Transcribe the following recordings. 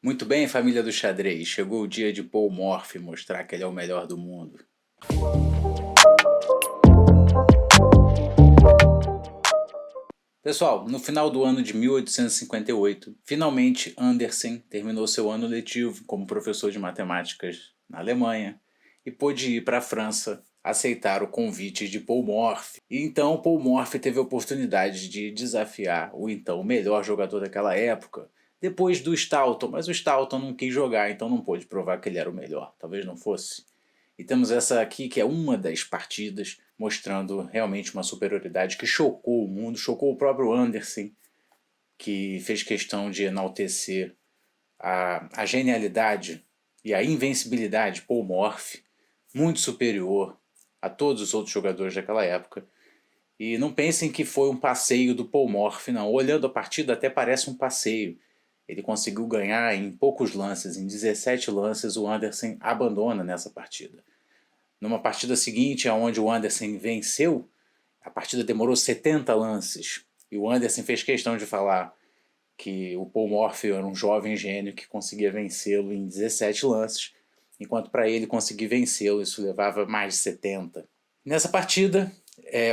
Muito bem, família do xadrez. Chegou o dia de Paul Morphy mostrar que ele é o melhor do mundo. Pessoal, no final do ano de 1858, finalmente Andersen terminou seu ano letivo como professor de matemáticas na Alemanha e pôde ir para a França aceitar o convite de Paul Morphy. E então Paul Morphy teve a oportunidade de desafiar o então melhor jogador daquela época, depois do Stoughton, mas o Stoughton não quis jogar, então não pôde provar que ele era o melhor, talvez não fosse. E temos essa aqui que é uma das partidas mostrando realmente uma superioridade que chocou o mundo, chocou o próprio Andersen, que fez questão de enaltecer a genialidade e a invencibilidade de Paul Morphy, muito superior a todos os outros jogadores daquela época. E não pensem que foi um passeio do Paul Morphy, não. Olhando a partida até parece um passeio. Ele conseguiu ganhar em poucos lances, em 17 lances o Andersen abandona nessa partida. Numa partida seguinte, onde o Andersen venceu, a partida demorou 70 lances. E o Andersen fez questão de falar que o Paul Morphy era um jovem gênio que conseguia vencê-lo em 17 lances, enquanto para ele conseguir vencê-lo isso levava mais de 70. Nessa partida,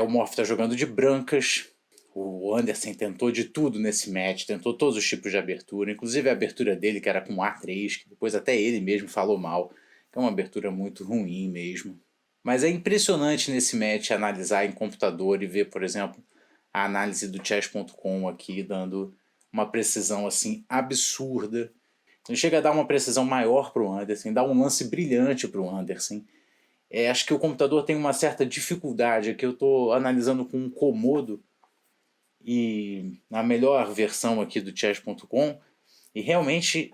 o Morphy está jogando de brancas. O Andersen tentou de tudo nesse match, tentou todos os tipos de abertura, inclusive a abertura dele que era com A3, que depois até ele mesmo falou mal, que é uma abertura muito ruim mesmo. Mas é impressionante nesse match analisar em computador e ver, por exemplo, a análise do chess.com aqui dando uma precisão assim absurda. Então chega a dar uma precisão maior para o Andersen, dá um lance brilhante para o Andersen. Acho que o computador tem uma certa dificuldade, aqui eu estou analisando com um Komodo e na melhor versão aqui do chess.com, e realmente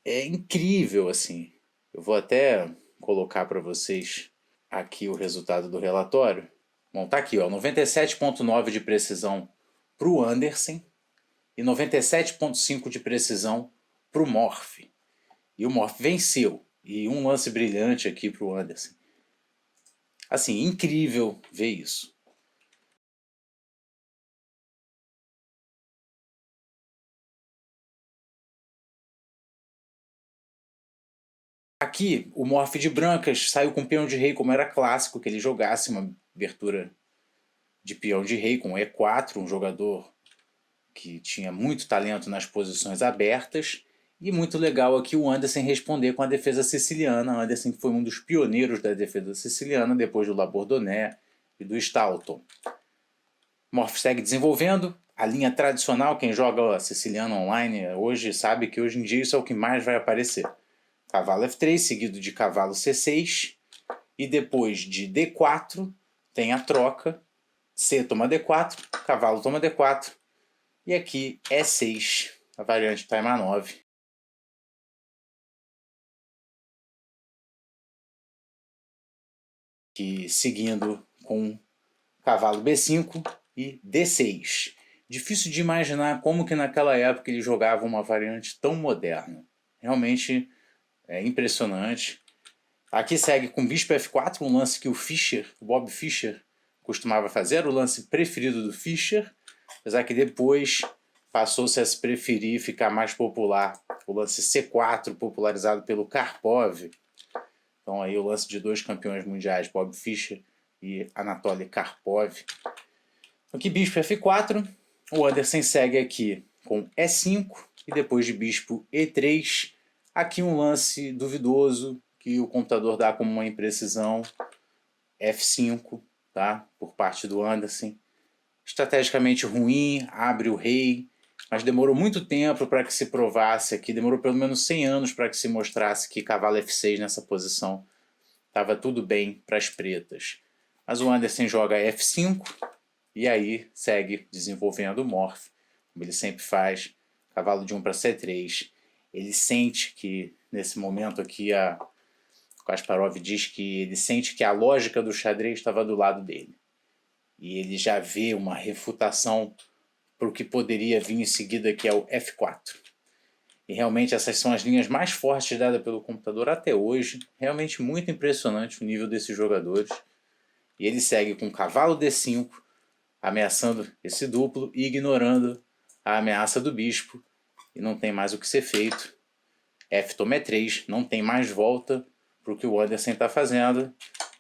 é incrível assim. Eu vou até colocar para vocês aqui o resultado do relatório. Bom, tá aqui, ó, 97,9 de precisão para o Andersen e 97,5 de precisão para o Morphy. E o Morphy venceu. E um lance brilhante aqui para o Andersen. Assim, incrível ver isso. Aqui, o Morphy de brancas saiu com peão de rei, como era clássico que ele jogasse uma abertura de peão de rei com E4, um jogador que tinha muito talento nas posições abertas. E muito legal aqui o Andersen responder com a defesa siciliana. Andersen foi um dos pioneiros da defesa siciliana, depois do Labourdonnais e do Stoughton. Morphy segue desenvolvendo. A linha tradicional, quem joga siciliano online hoje sabe que hoje em dia isso é o que mais vai aparecer. Cavalo F3, seguido de cavalo C6. E depois de D4, tem a troca. C toma D4, cavalo toma D4. E aqui E6, a variante time A9. Que seguindo com cavalo B5 e D6. Difícil de imaginar como que naquela época ele jogava uma variante tão moderna. Realmente é impressionante. Aqui segue com bispo F4, um lance que o Bob Fischer, costumava fazer, era o lance preferido do Fischer, apesar que depois passou-se a se preferir e ficar mais popular o lance C4, popularizado pelo Karpov. Então aí o lance de dois campeões mundiais, Bob Fischer e Anatoly Karpov. Aqui bispo F4, o Andersen segue aqui com E5 e depois de bispo E3, aqui um lance duvidoso que o computador dá como uma imprecisão, F5, tá? Por parte do Andersen. Estrategicamente ruim, abre o rei, mas demorou muito tempo para que se provasse aqui, demorou pelo menos 100 anos para que se mostrasse que cavalo F6 nessa posição estava tudo bem para as pretas. Mas o Andersen joga F5 e aí segue desenvolvendo o Morphy, como ele sempre faz, cavalo de 1 para C3. Ele sente que, nesse momento aqui, Kasparov diz que ele sente que a lógica do xadrez estava do lado dele. E ele já vê uma refutação para o que poderia vir em seguida, que é o F4. E realmente essas são as linhas mais fortes dadas pelo computador até hoje. Realmente muito impressionante o nível desses jogadores. E ele segue com cavalo D5, ameaçando esse duplo e ignorando a ameaça do bispo. E não tem mais o que ser feito. F toma E3, não tem mais volta para o que o Anderson está fazendo.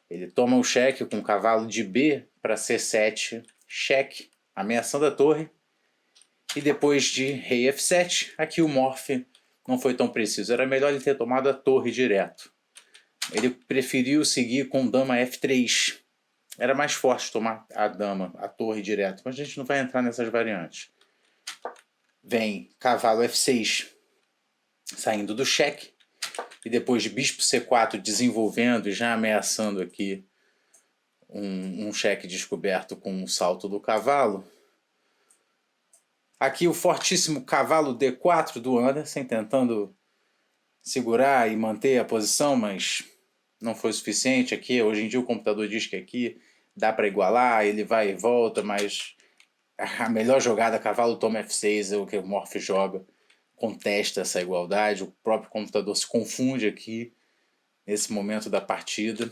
Ele toma o cheque com o cavalo de B para C7, cheque, ameaçando a torre. E depois de rei F7, aqui o Morph não foi tão preciso. Era melhor ele ter tomado a torre direto. Ele preferiu seguir com dama F3. Era mais forte tomar a dama, a torre direto. Mas a gente não vai entrar nessas variantes. Vem cavalo F6, saindo do cheque. E depois de bispo C4 desenvolvendo e já ameaçando aqui um cheque descoberto com o salto do cavalo. Aqui o fortíssimo cavalo D4 do Anderson, tentando segurar e manter a posição, mas não foi suficiente aqui. Hoje em dia o computador diz que aqui dá para igualar, ele vai e volta, mas a melhor jogada, cavalo toma F6, é o que o Morph joga, contesta essa igualdade, o próprio computador se confunde aqui nesse momento da partida.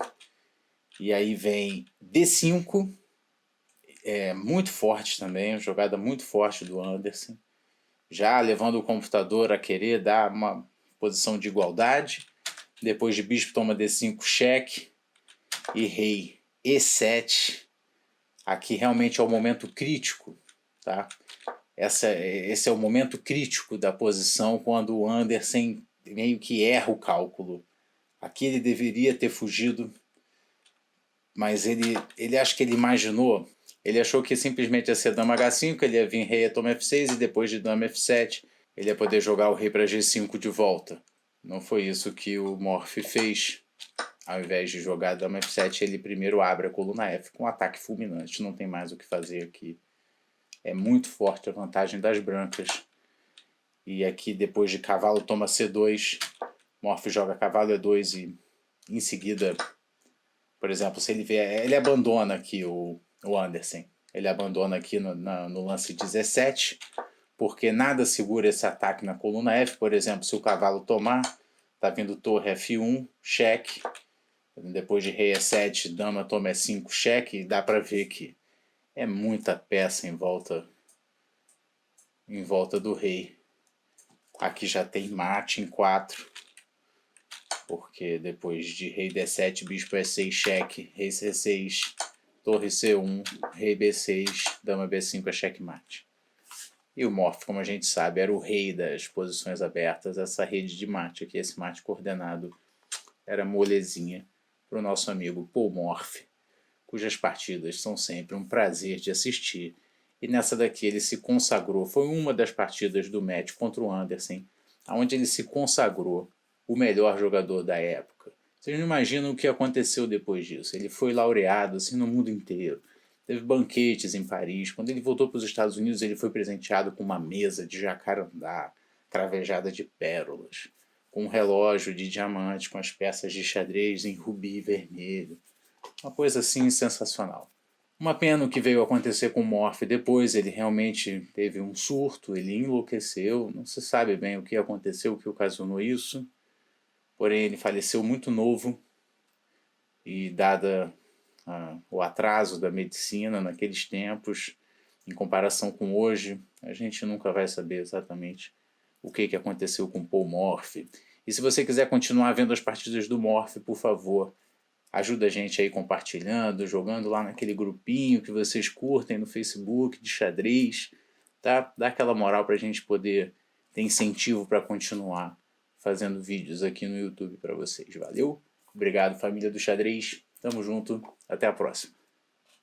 E aí vem D5, muito forte também, uma jogada muito forte do Anderson, já levando o computador a querer dar uma posição de igualdade. Depois de bispo toma D5, cheque, e rei E7. Aqui realmente é o momento crítico, tá? Esse é o momento crítico da posição, quando o Anderson meio que erra o cálculo. Aqui ele deveria ter fugido, mas ele acho que ele imaginou. Ele achou que simplesmente ia ser dama H5, ele ia vir rei a toma F6 e depois de dama F7 ele ia poder jogar o rei para G5 de volta. Não foi isso que o Morph fez. Ao invés de jogar dama F7, ele primeiro abre a coluna F com um ataque fulminante. Não tem mais o que fazer aqui. É muito forte a vantagem das brancas. E aqui depois de cavalo toma C2, Morph joga cavalo E2 e em seguida, por exemplo, se ele vier, ele abandona aqui o Anderson. Ele abandona aqui no lance 17, porque nada segura esse ataque na coluna F. Por exemplo, se o cavalo tomar, tá vindo torre F1, cheque. Depois de rei E7, dama toma E5, cheque. E dá para ver que é muita peça em volta do rei. Aqui já tem mate em 4. Porque depois de rei D7, bispo E6, cheque, rei C6, torre C1, rei B6, dama B5 é checkmate. E o Morph, como a gente sabe, era o rei das posições abertas. Essa rede de mate aqui, esse mate coordenado, era molezinha para o nosso amigo Paul Morph, cujas partidas são sempre um prazer de assistir. E nessa daqui ele se consagrou. Foi uma das partidas do match contra o Anderson, onde ele se consagrou o melhor jogador da época. Vocês não imaginam o que aconteceu depois disso. Ele foi laureado assim, no mundo inteiro. Teve banquetes em Paris. Quando ele voltou para os Estados Unidos, ele foi presenteado com uma mesa de jacarandá, cravejada de pérolas, com um relógio de diamante, com as peças de xadrez em rubi vermelho. Uma coisa assim sensacional. Uma pena o que veio acontecer com o Morph depois. Ele realmente teve um surto, ele enlouqueceu. Não se sabe bem o que aconteceu, o que ocasionou isso. Porém, ele faleceu muito novo e, dada o atraso da medicina naqueles tempos, em comparação com hoje, a gente nunca vai saber exatamente o que aconteceu com Paul Morph. E se você quiser continuar vendo as partidas do Morph, por favor, ajuda a gente aí compartilhando, jogando lá naquele grupinho que vocês curtem no Facebook de xadrez, tá? Dá aquela moral pra gente poder ter incentivo para continuar fazendo vídeos aqui no YouTube para vocês. Valeu? Obrigado, família do xadrez. Tamo junto. Até a próxima.